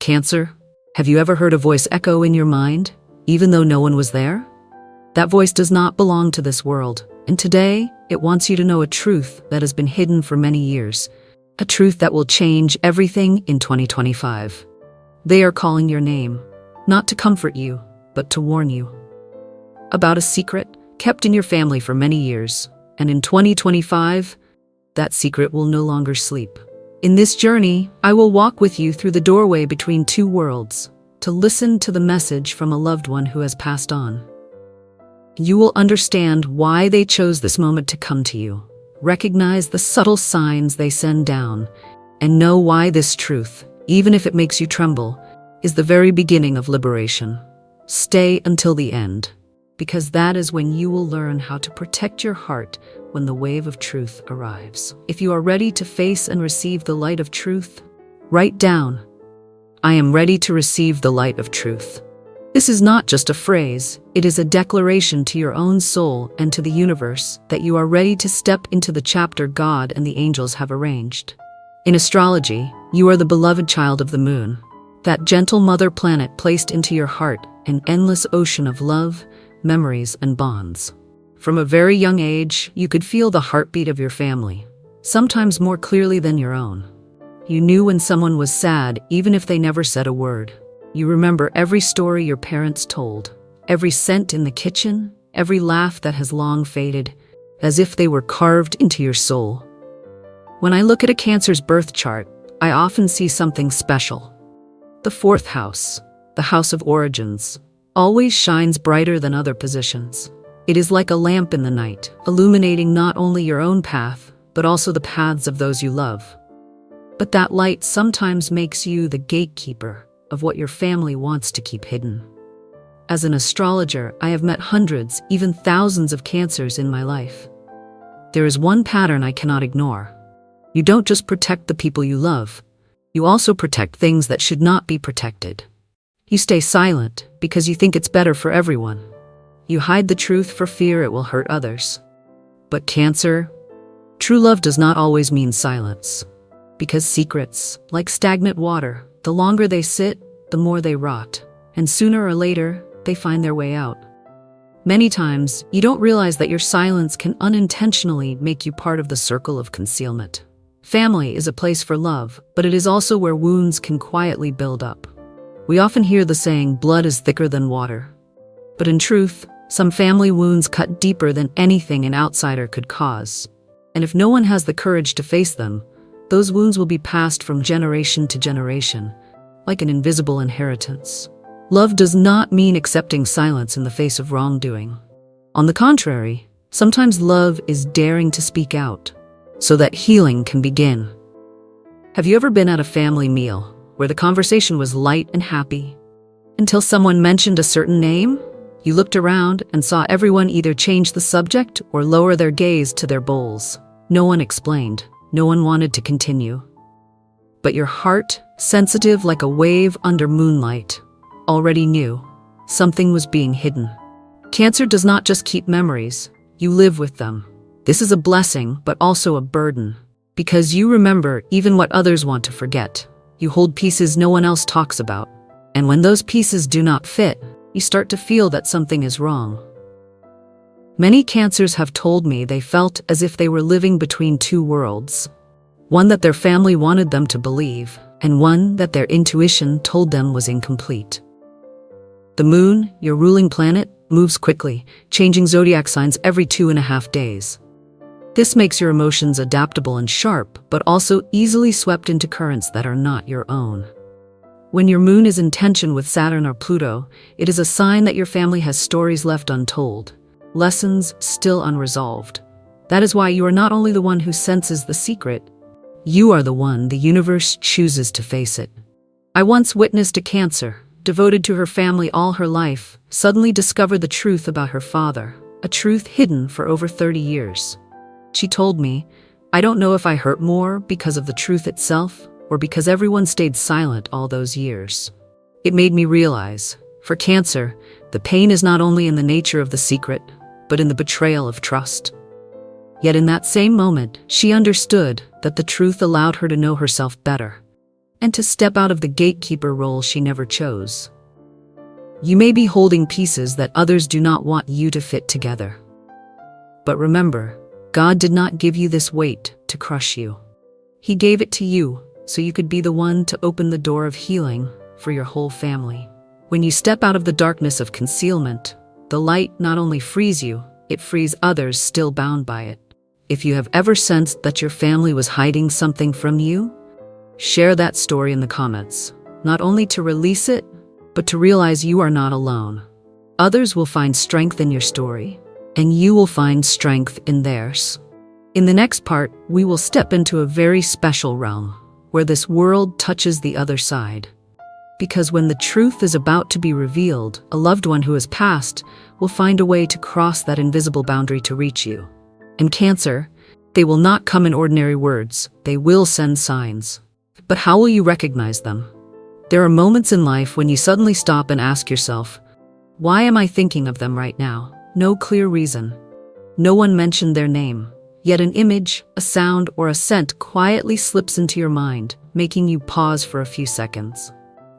Cancer, have you ever heard a voice echo in your mind, even though no one was there? That voice does not belong to this world, and today it wants you to know a truth that has been hidden for many years, a truth that will change everything in 2025. They are calling your name, not to comfort you, but to warn you about a secret kept in your family for many years, and in 2025, that secret will no longer sleep. In this journey, I will walk with you through the doorway between two worlds, to listen to the message from a loved one who has passed on. You will understand why they chose this moment to come to you, recognize the subtle signs they send down, and know why this truth, even if it makes you tremble, is the very beginning of liberation. Stay until the end, because that is when you will learn how to protect your heart when the wave of truth arrives. If you are ready to face and receive the light of truth, write down, "I am ready to receive the light of truth." This is not just a phrase, it is a declaration to your own soul and to the universe that you are ready to step into the chapter God and the angels have arranged. In astrology, you are the beloved child of the moon, that gentle mother planet placed into your heart an endless ocean of love, memories, and bonds. From a very young age, you could feel the heartbeat of your family, sometimes more clearly than your own. You knew when someone was sad, even if they never said a word. You remember every story your parents told, every scent in the kitchen, every laugh that has long faded, as if they were carved into your soul. When I look at a Cancer's birth chart, I often see something special. The fourth house, the house of origins, always shines brighter than other positions. It is like a lamp in the night, illuminating not only your own path, but also the paths of those you love. But that light sometimes makes you the gatekeeper of what your family wants to keep hidden. As an astrologer, I have met hundreds, even thousands of Cancers in my life. There is one pattern I cannot ignore. You don't just protect the people you love, you also protect things that should not be protected. You stay silent because you think it's better for everyone. You hide the truth for fear it will hurt others. But Cancer, true love does not always mean silence. Because secrets, like stagnant water, the longer they sit, the more they rot. And sooner or later, they find their way out. Many times, you don't realize that your silence can unintentionally make you part of the circle of concealment. Family is a place for love, but it is also where wounds can quietly build up. We often hear the saying, blood is thicker than water. But in truth, some family wounds cut deeper than anything an outsider could cause. And if no one has the courage to face them, those wounds will be passed from generation to generation, like an invisible inheritance. Love does not mean accepting silence in the face of wrongdoing. On the contrary, sometimes love is daring to speak out, so that healing can begin. Have you ever been at a family meal where the conversation was light and happy, until someone mentioned a certain name? You looked around and saw everyone either change the subject or lower their gaze to their bowls. No one explained. No one wanted to continue. But your heart, sensitive like a wave under moonlight, already knew something was being hidden. Cancer does not just keep memories, you live with them. This is a blessing, but also a burden. Because you remember even what others want to forget. You hold pieces no one else talks about. And when those pieces do not fit, you start to feel that something is wrong. Many Cancers have told me they felt as if they were living between two worlds. One that their family wanted them to believe, and one that their intuition told them was incomplete. The moon, your ruling planet, moves quickly, changing zodiac signs every 2.5 days. This makes your emotions adaptable and sharp, but also easily swept into currents that are not your own. When your moon is in tension with Saturn or Pluto, it is a sign that your family has stories left untold, lessons still unresolved. That is why you are not only the one who senses the secret, you are the one the universe chooses to face it. I once witnessed a Cancer, devoted to her family all her life, suddenly discover the truth about her father, a truth hidden for over 30 years. She told me, "I don't know if I hurt more because of the truth itself or because everyone stayed silent all those years." It made me realize, for Cancer, the pain is not only in the nature of the secret, but in the betrayal of trust. Yet in that same moment, she understood that the truth allowed her to know herself better. and to step out of the gatekeeper role she never chose. You may be holding pieces that others do not want you to fit together. But remember, God did not give you this weight to crush you. He gave it to you so you could be the one to open the door of healing for your whole family. When you step out of the darkness of concealment, the light not only frees you, it frees others still bound by it. If you have ever sensed that your family was hiding something from you, share that story in the comments, not only to release it, but to realize you are not alone. Others will find strength in your story, and you will find strength in theirs. In the next part, we will step into a very special realm, where this world touches the other side. Because when the truth is about to be revealed, a loved one who has passed will find a way to cross that invisible boundary to reach you. In Cancer, they will not come in ordinary words, they will send signs. But how will you recognize them? There are moments in life when you suddenly stop and ask yourself, why am I thinking of them right now? No clear reason. No one mentioned their name, yet an image, a sound, or a scent quietly slips into your mind, making you pause for a few seconds.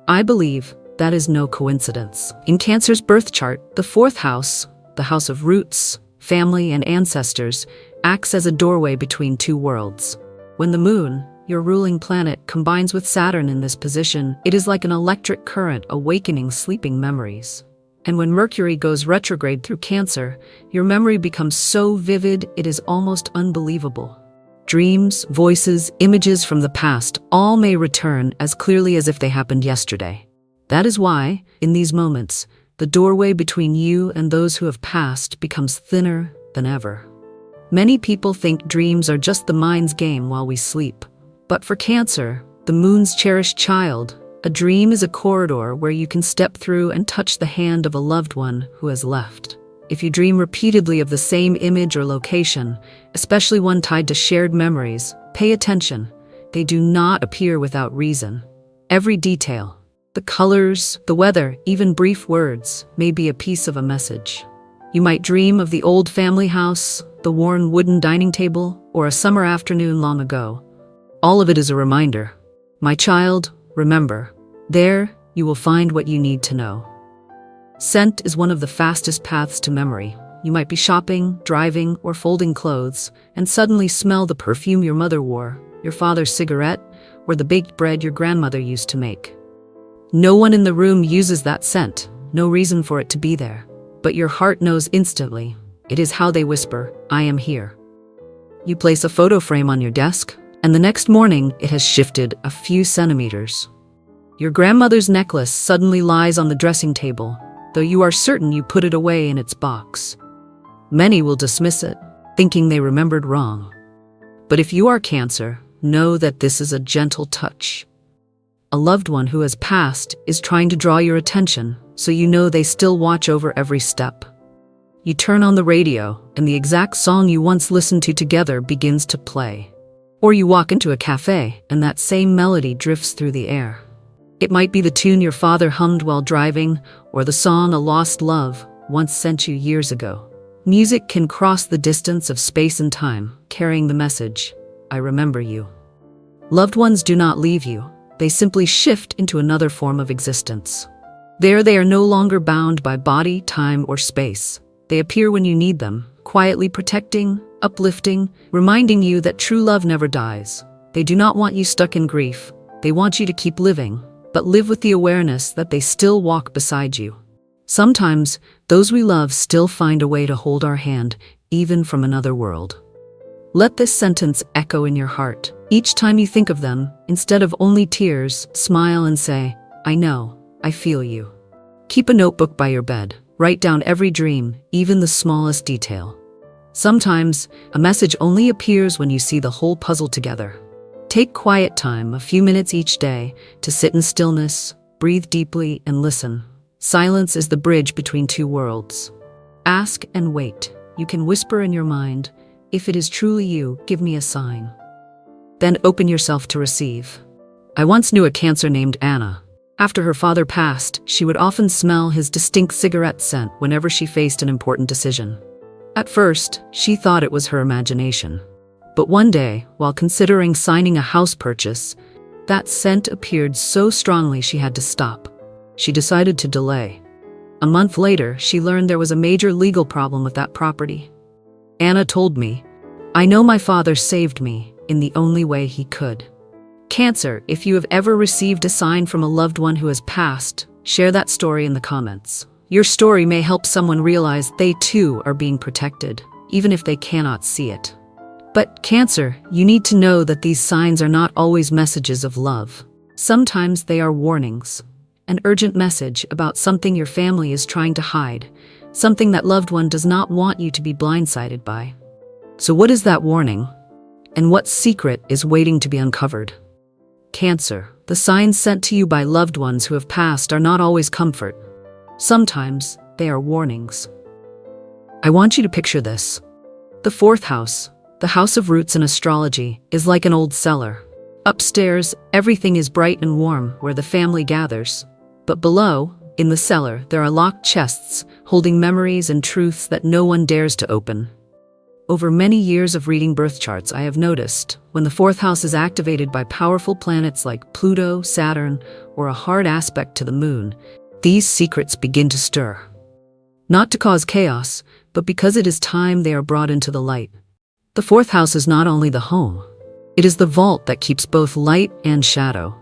I believe that is no coincidence. In Cancer's birth chart, the fourth house, the house of roots, family, and ancestors, acts as a doorway between two worlds. When the moon, your ruling planet, combines with Saturn in this position, it is like an electric current awakening sleeping memories. And when Mercury goes retrograde through Cancer, your memory becomes so vivid it is almost unbelievable. Dreams, voices, images from the past all may return as clearly as if they happened yesterday. That is why, in these moments, the doorway between you and those who have passed becomes thinner than ever. Many people think dreams are just the mind's game while we sleep. But for Cancer, the moon's cherished child, a dream is a corridor where you can step through and touch the hand of a loved one who has left. If you dream repeatedly of the same image or location, especially one tied to shared memories, pay attention. They do not appear without reason. Every detail, the colors, the weather, even brief words, may be a piece of a message. You might dream of the old family house, the worn wooden dining table, or a summer afternoon long ago. All of it is a reminder. My child, remember, there you will find what you need to know. Scent is one of the fastest paths to memory. You might be shopping, driving, or folding clothes, and suddenly smell the perfume your mother wore, your father's cigarette, or the baked bread your grandmother used to make. No one in the room uses that scent, no reason for it to be there. But your heart knows instantly. It is how they whisper, I am here. You place a photo frame on your desk, and the next morning it has shifted a few centimeters. Your grandmother's necklace suddenly lies on the dressing table, though you are certain you put it away in its box. Many will dismiss it, thinking they remembered wrong. But if you are Cancer, know that this is a gentle touch. A loved one who has passed is trying to draw your attention, so you know they still watch over every step. You turn on the radio, and the exact song you once listened to together begins to play. Or you walk into a cafe, and that same melody drifts through the air. It might be the tune your father hummed while driving, or the song a lost love once sent you years ago. Music can cross the distance of space and time, carrying the message, I remember you. Loved ones do not leave you. They simply shift into another form of existence. There they are no longer bound by body, time, or space. They appear when you need them, quietly protecting, uplifting, reminding you that true love never dies. They do not want you stuck in grief. They want you to keep living, but live with the awareness that they still walk beside you. Sometimes, those we love still find a way to hold our hand, even from another world. Let this sentence echo in your heart. Each time you think of them, instead of only tears, smile and say, I know, I feel you. Keep a notebook by your bed. Write down every dream, even the smallest detail. Sometimes, a message only appears when you see the whole puzzle together. Take quiet time, a few minutes each day, to sit in stillness, breathe deeply, and listen. Silence is the bridge between two worlds. Ask and wait. You can whisper in your mind, if it is truly you, give me a sign. Then open yourself to receive. I once knew a Cancer named Anna. After her father passed, she would often smell his distinct cigarette scent whenever she faced an important decision. At first, she thought it was her imagination. But one day, while considering signing a house purchase, That scent appeared so strongly she had to stop. She decided to delay. A month later, she learned there was a major legal problem with that property. Anna told me, "I know my father saved me in the only way he could." Cancer, if you have ever received a sign from a loved one who has passed, share that story in the comments. Your story may help someone realize they too are being protected, even if they cannot see it. But Cancer, you need to know that these signs are not always messages of love. Sometimes they are warnings. An urgent message about something your family is trying to hide, something that loved one does not want you to be blindsided by. So what is that warning? And what secret is waiting to be uncovered? Cancer, the signs sent to you by loved ones who have passed are not always comfort. Sometimes they are warnings. I want you to picture this. The fourth house, the house of roots in astrology, is like an old cellar. Upstairs, everything is bright and warm where the family gathers. But below, in the cellar, there are locked chests holding memories and truths that no one dares to open. Over many years of reading birth charts, I have noticed when the fourth house is activated by powerful planets like Pluto, Saturn, or a hard aspect to the moon, these secrets begin to stir. Not to cause chaos, but because it is time they are brought into the light. The fourth house is not only the home, it is the vault that keeps both light and shadow.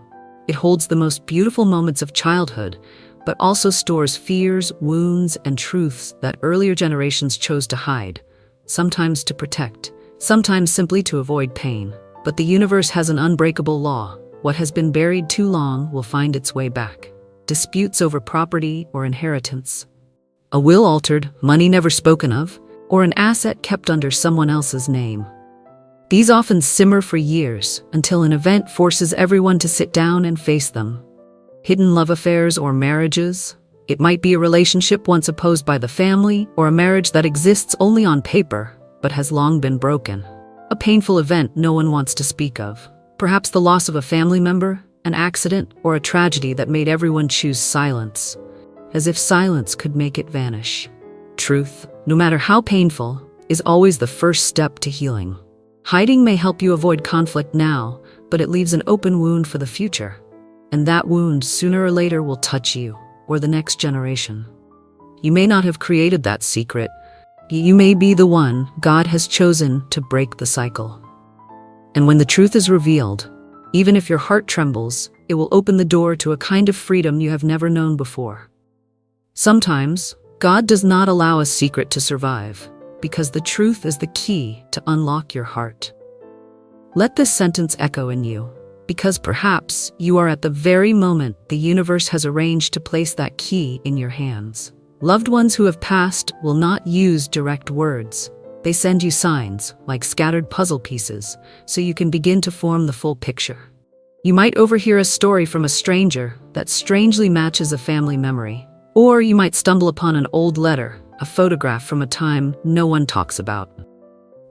It holds the most beautiful moments of childhood, but also stores fears, wounds, and truths that earlier generations chose to hide, sometimes to protect, sometimes simply to avoid pain. But the universe has an unbreakable law. What has been buried too long will find its way back. Disputes over property or inheritance, a will altered, money never spoken of, or an asset kept under someone else's name. These often simmer for years until an event forces everyone to sit down and face them. Hidden love affairs or marriages. It might be a relationship once opposed by the family, or a marriage that exists only on paper but has long been broken. A painful event no one wants to speak of. Perhaps the loss of a family member, an accident, or a tragedy that made everyone choose silence, as if silence could make it vanish. Truth, no matter how painful, is always the first step to healing. Hiding may help you avoid conflict now, but it leaves an open wound for the future. And that wound, sooner or later, will touch you or the next generation. You may not have created that secret. You may be the one God has chosen to break the cycle. And when the truth is revealed, even if your heart trembles, it will open the door to a kind of freedom you have never known before. Sometimes, God does not allow a secret to survive, because the truth is the key to unlock your heart. Let this sentence echo in you, because perhaps you are at the very moment the universe has arranged to place that key in your hands. Loved ones who have passed will not use direct words. They send you signs, like scattered puzzle pieces, so you can begin to form the full picture. You might overhear a story from a stranger that strangely matches a family memory. Or you might stumble upon an old letter, a photograph from a time no one talks about.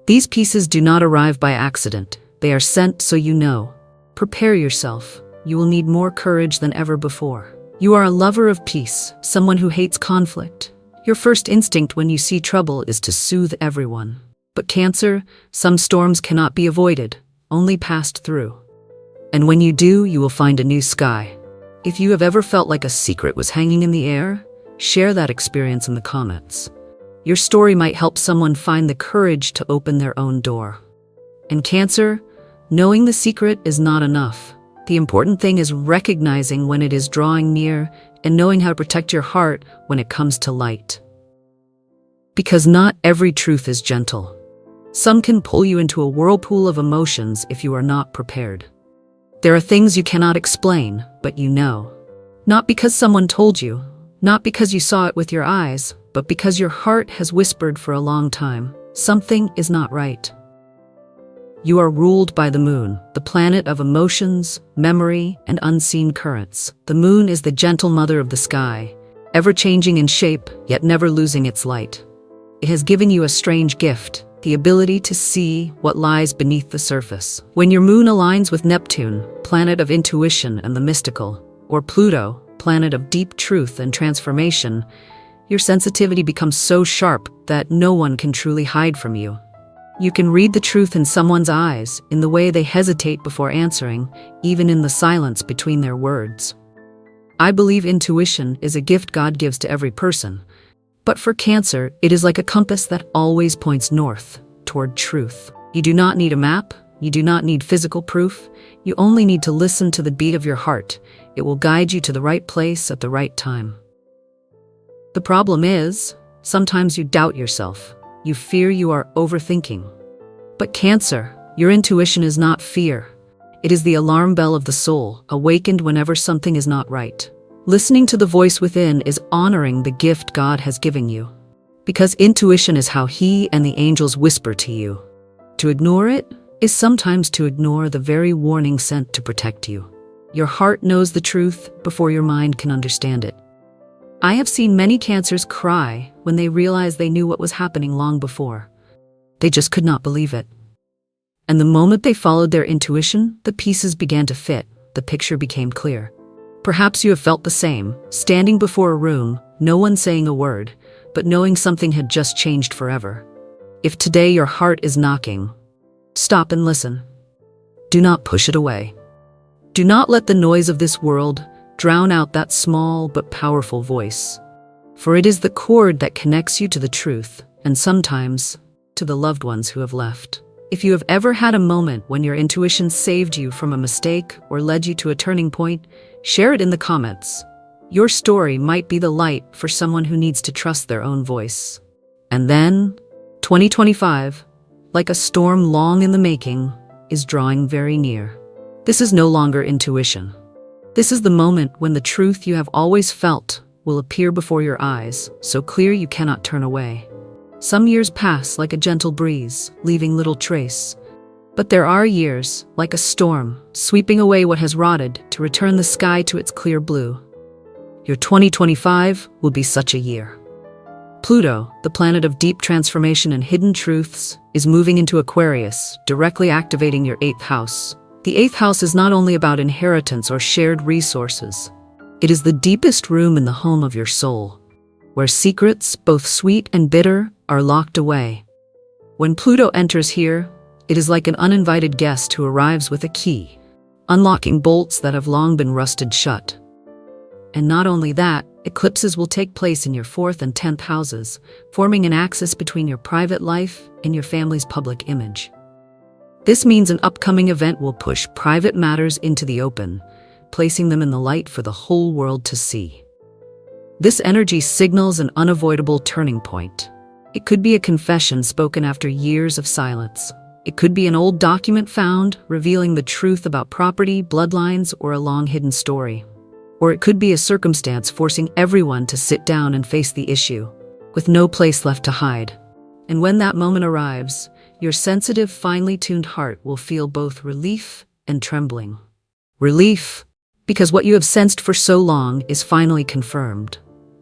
These pieces do not arrive by accident. They are sent so you know. Prepare yourself. You will need more courage than ever before. You are a lover of peace, someone who hates conflict. Your first instinct when you see trouble is to soothe everyone. But Cancer, some storms cannot be avoided, only passed through. And when you do, you will find a new sky. If you have ever felt like a secret was hanging in the air, share that experience in the comments. Your story might help someone find the courage to open their own door. And Cancer, knowing the secret is not enough. The important thing is recognizing when it is drawing near and knowing how to protect your heart when it comes to light. Because not every truth is gentle. Some can pull you into a whirlpool of emotions if you are not prepared. There are things you cannot explain, but you know. Not because someone told you, not because you saw it with your eyes, but because your heart has whispered for a long time. Something is not right. You are ruled by the moon, the planet of emotions, memory, and unseen currents. The moon is the gentle mother of the sky, ever changing in shape, yet never losing its light. It has given you a strange gift, the ability to see what lies beneath the surface. When your moon aligns with Neptune, planet of intuition and the mystical, or Pluto, planet of deep truth and transformation, your sensitivity becomes so sharp that no one can truly hide from you. You can read the truth in someone's eyes, in the way they hesitate before answering, even in the silence between their words. I believe intuition is a gift God gives to every person. But for Cancer, it is like a compass that always points north, toward truth. You do not need a map. You do not need physical proof. You only need to listen to the beat of your heart. It will guide you to the right place at the right time. The problem is, sometimes you doubt yourself. You fear you are overthinking. But Cancer, your intuition is not fear. It is the alarm bell of the soul, awakened whenever something is not right. Listening to the voice within is honoring the gift God has given you. Because intuition is how He and the angels whisper to you. To ignore it is sometimes to ignore the very warning sent to protect you. Your heart knows the truth before your mind can understand it. I have seen many Cancers cry when they realized they knew what was happening long before. They just could not believe it. And the moment they followed their intuition, the pieces began to fit, the picture became clear. Perhaps you have felt the same, standing before a room, no one saying a word, but knowing something had just changed forever. If today your heart is knocking, stop and listen. Do not push it away. Do not let the noise of this world drown out that small but powerful voice. For it is the cord that connects you to the truth, and sometimes to the loved ones who have left. If you have ever had a moment when your intuition saved you from a mistake or led you to a turning point, share it in the comments. Your story might be the light for someone who needs to trust their own voice. And then, 2025, like a storm long in the making, is drawing very near. This is no longer intuition. This is the moment when the truth you have always felt will appear before your eyes, so clear you cannot turn away. Some years pass like a gentle breeze, leaving little trace. But there are years, like a storm, sweeping away what has rotted to return the sky to its clear blue. Your 2025 will be such a year. Pluto, the planet of deep transformation and hidden truths, is moving into Aquarius, directly activating your 8th house. The 8th house is not only about inheritance or shared resources. It is the deepest room in the home of your soul, where secrets, both sweet and bitter, are locked away. When Pluto enters here, it is like an uninvited guest who arrives with a key, unlocking bolts that have long been rusted shut. And not only that, eclipses will take place in your 4th and 10th houses, forming an axis between your private life and your family's public image. This means an upcoming event will push private matters into the open, placing them in the light for the whole world to see. This energy signals an unavoidable turning point. It could be a confession spoken after years of silence. It could be an old document found, revealing the truth about property, bloodlines, or a long-hidden story. Or it could be a circumstance forcing everyone to sit down and face the issue, with no place left to hide. And when that moment arrives, your sensitive, finely tuned heart will feel both relief and trembling. Relief, because what you have sensed for so long is finally confirmed.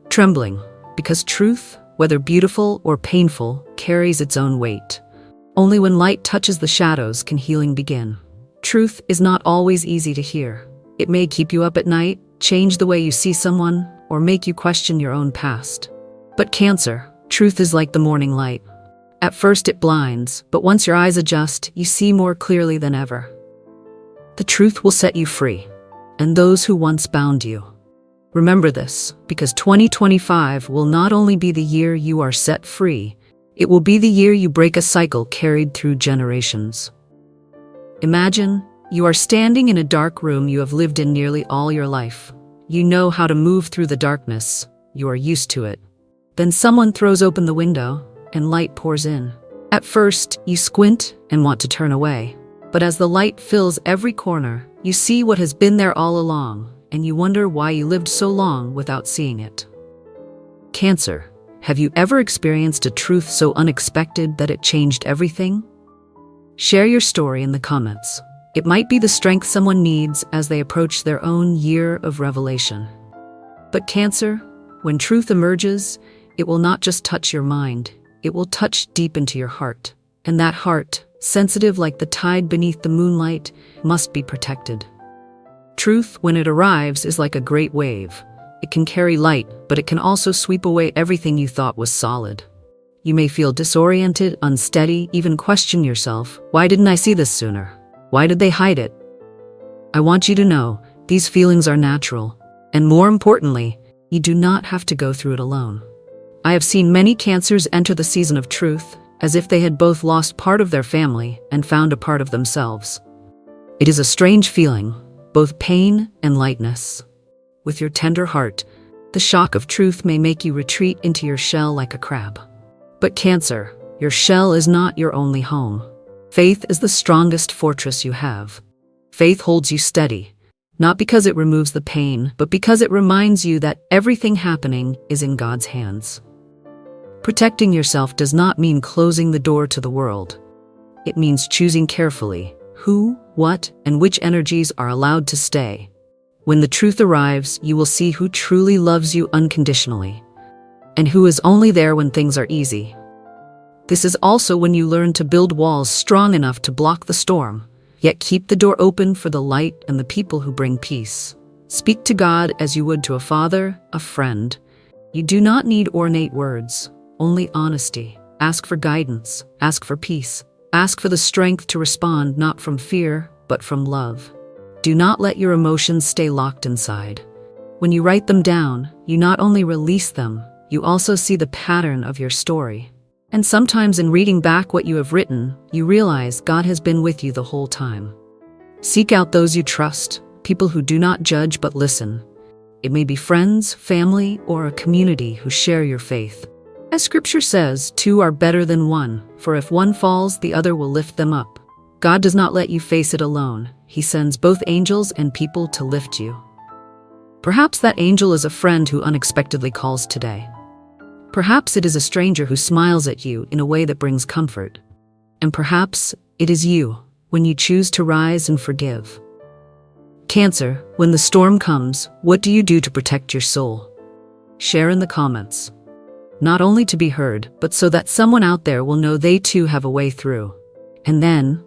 Trembling, because truth, whether beautiful or painful, carries its own weight. Only when light touches the shadows can healing begin. Truth is not always easy to hear. It may keep you up at night, change the way you see someone, or make you question your own past. But Cancer, truth is like the morning light. At first it blinds, but once your eyes adjust, you see more clearly than ever. The truth will set you free, and those who once bound you. Remember this, because 2025 will not only be the year you are set free, it will be the year you break a cycle carried through generations. Imagine, you are standing in a dark room you have lived in nearly all your life. You know how to move through the darkness. You are used to it. Then someone throws open the window, and light pours in. At first, you squint and want to turn away. But as the light fills every corner, you see what has been there all along, and you wonder why you lived so long without seeing it. Cancer, have you ever experienced a truth so unexpected that it changed everything? Share your story in the comments. It might be the strength someone needs as they approach their own year of revelation. But Cancer, when truth emerges, it will not just touch your mind, it will touch deep into your heart. And that heart, sensitive like the tide beneath the moonlight, must be protected. Truth, when it arrives, is like a great wave. It can carry light, but it can also sweep away everything you thought was solid. You may feel disoriented, unsteady, even question yourself. Why didn't I see this sooner? Why did they hide it? I want you to know, these feelings are natural. And more importantly, you do not have to go through it alone. I have seen many Cancers enter the season of truth, as if they had both lost part of their family and found a part of themselves. It is a strange feeling, both pain and lightness. With your tender heart, the shock of truth may make you retreat into your shell like a crab. But Cancer, your shell is not your only home. Faith is the strongest fortress you have. Faith holds you steady, not because it removes the pain, but because it reminds you that everything happening is in God's hands. Protecting yourself does not mean closing the door to the world. It means choosing carefully who, what, and which energies are allowed to stay. When the truth arrives, you will see who truly loves you unconditionally, and who is only there when things are easy. This is also when you learn to build walls strong enough to block the storm, yet keep the door open for the light and the people who bring peace. Speak to God as you would to a father, a friend. You do not need ornate words, only honesty. Ask for guidance, ask for peace, ask for the strength to respond not from fear, but from love. Do not let your emotions stay locked inside. When you write them down, you not only release them, you also see the pattern of your story. And sometimes in reading back what you have written, you realize God has been with you the whole time. Seek out those you trust, people who do not judge but listen. It may be friends, family, or a community who share your faith. As Scripture says, two are better than one, for if one falls, the other will lift them up. God does not let you face it alone. He sends both angels and people to lift you. Perhaps that angel is a friend who unexpectedly calls today. Perhaps it is a stranger who smiles at you in a way that brings comfort. And perhaps it is you, when you choose to rise and forgive. Cancer, when the storm comes, what do you do to protect your soul? Share in the comments. Not only to be heard, but so that someone out there will know they too have a way through. And then,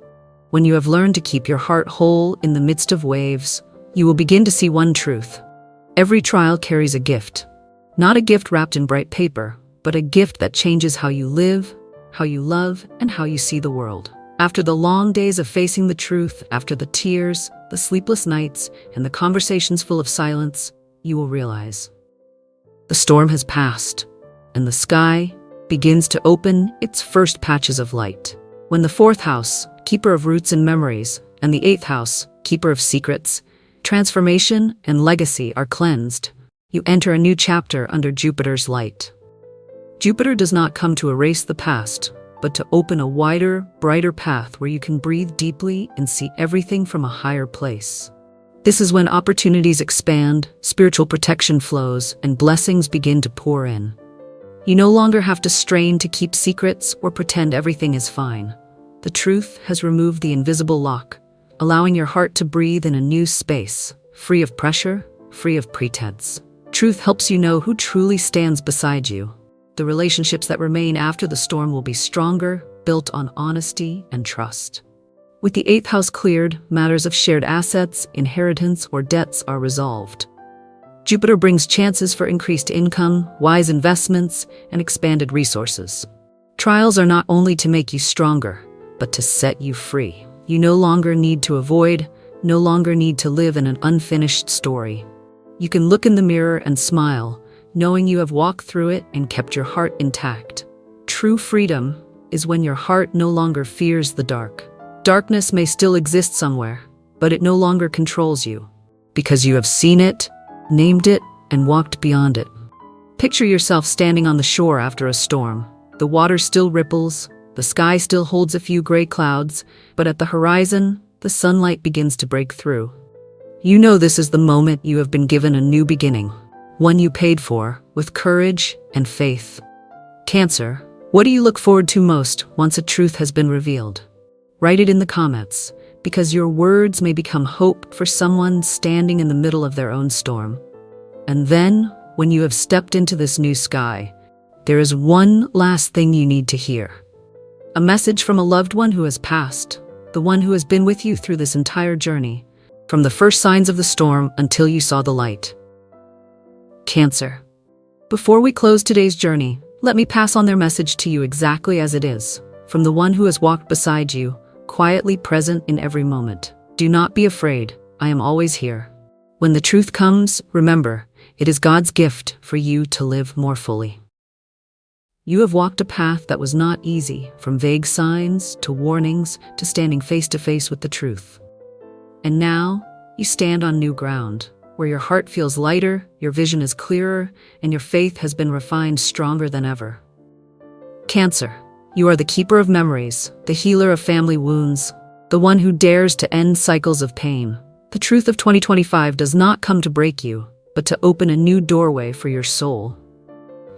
when you have learned to keep your heart whole in the midst of waves, you will begin to see one truth. Every trial carries a gift. Not a gift wrapped in bright paper, but a gift that changes how you live, how you love, and how you see the world. After the long days of facing the truth, after the tears, the sleepless nights, and the conversations full of silence, you will realize the storm has passed, and the sky begins to open its first patches of light. When the fourth house, keeper of roots and memories, and the eighth house, keeper of secrets, transformation, and legacy are cleansed, you enter a new chapter under Jupiter's light. Jupiter does not come to erase the past, but to open a wider, brighter path where you can breathe deeply and see everything from a higher place. This is when opportunities expand, spiritual protection flows, and blessings begin to pour in. You no longer have to strain to keep secrets or pretend everything is fine. The truth has removed the invisible lock, allowing your heart to breathe in a new space, free of pressure, free of pretense. Truth helps you know who truly stands beside you. The relationships that remain after the storm will be stronger, built on honesty and trust. With the eighth house cleared, matters of shared assets, inheritance, or debts are resolved. Jupiter brings chances for increased income, wise investments, and expanded resources. Trials are not only to make you stronger, but to set you free. You no longer need to avoid, no longer need to live in an unfinished story. You can look in the mirror and smile, knowing you have walked through it and kept your heart intact. True freedom is when your heart no longer fears the dark. Darkness may still exist somewhere, but it no longer controls you, because you have seen it, named it, and walked beyond it. Picture yourself standing on the shore after a storm. The water still ripples, the sky still holds a few gray clouds, but at the horizon, the sunlight begins to break through. You know this is the moment you have been given a new beginning, one you paid for with courage and faith. Cancer, what do you look forward to most once a truth has been revealed? Write it in the comments, because your words may become hope for someone standing in the middle of their own storm. And then, when you have stepped into this new sky, there is one last thing you need to hear. A message from a loved one who has passed, the one who has been with you through this entire journey, from the first signs of the storm until you saw the light. Cancer. Before we close today's journey, Let me pass on their message to you exactly as it is, from the one who has walked beside you, quietly present in every moment. Do not be afraid, I am always here. When the truth comes, remember, it is God's gift for you to live more fully. You have walked a path that was not easy, from vague signs to warnings to standing face to face with the truth. And now, you stand on new ground, where your heart feels lighter, your vision is clearer, and your faith has been refined stronger than ever. Cancer, you are the keeper of memories, the healer of family wounds, the one who dares to end cycles of pain. The truth of 2025 does not come to break you, but to open a new doorway for your soul.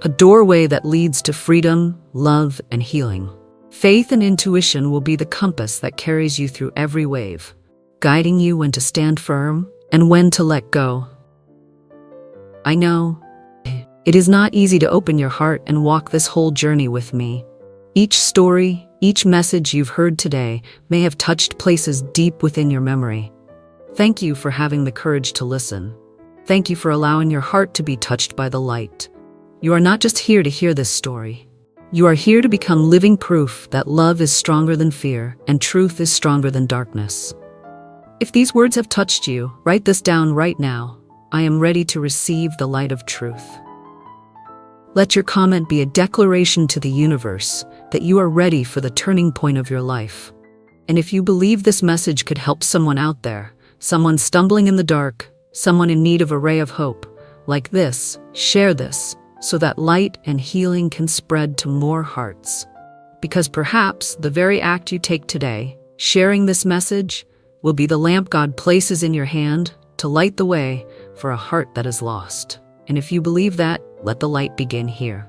A doorway that leads to freedom, love, and healing. Faith and intuition will be the compass that carries you through every wave, guiding you when to stand firm and when to let go. I know, it is not easy to open your heart and walk this whole journey with me. Each story, each message you've heard today may have touched places deep within your memory. Thank you for having the courage to listen. Thank you for allowing your heart to be touched by the light. You are not just here to hear this story. You are here to become living proof that love is stronger than fear and truth is stronger than darkness. If these words have touched you, write this down right now. I am ready to receive the light of truth. Let your comment be a declaration to the universe that you are ready for the turning point of your life. And if you believe this message could help someone out there, someone stumbling in the dark, someone in need of a ray of hope, like this, share this, so that light and healing can spread to more hearts. Because perhaps the very act you take today, sharing this message, will be the lamp God places in your hand to light the way for a heart that is lost. And if you believe that, let the light begin here.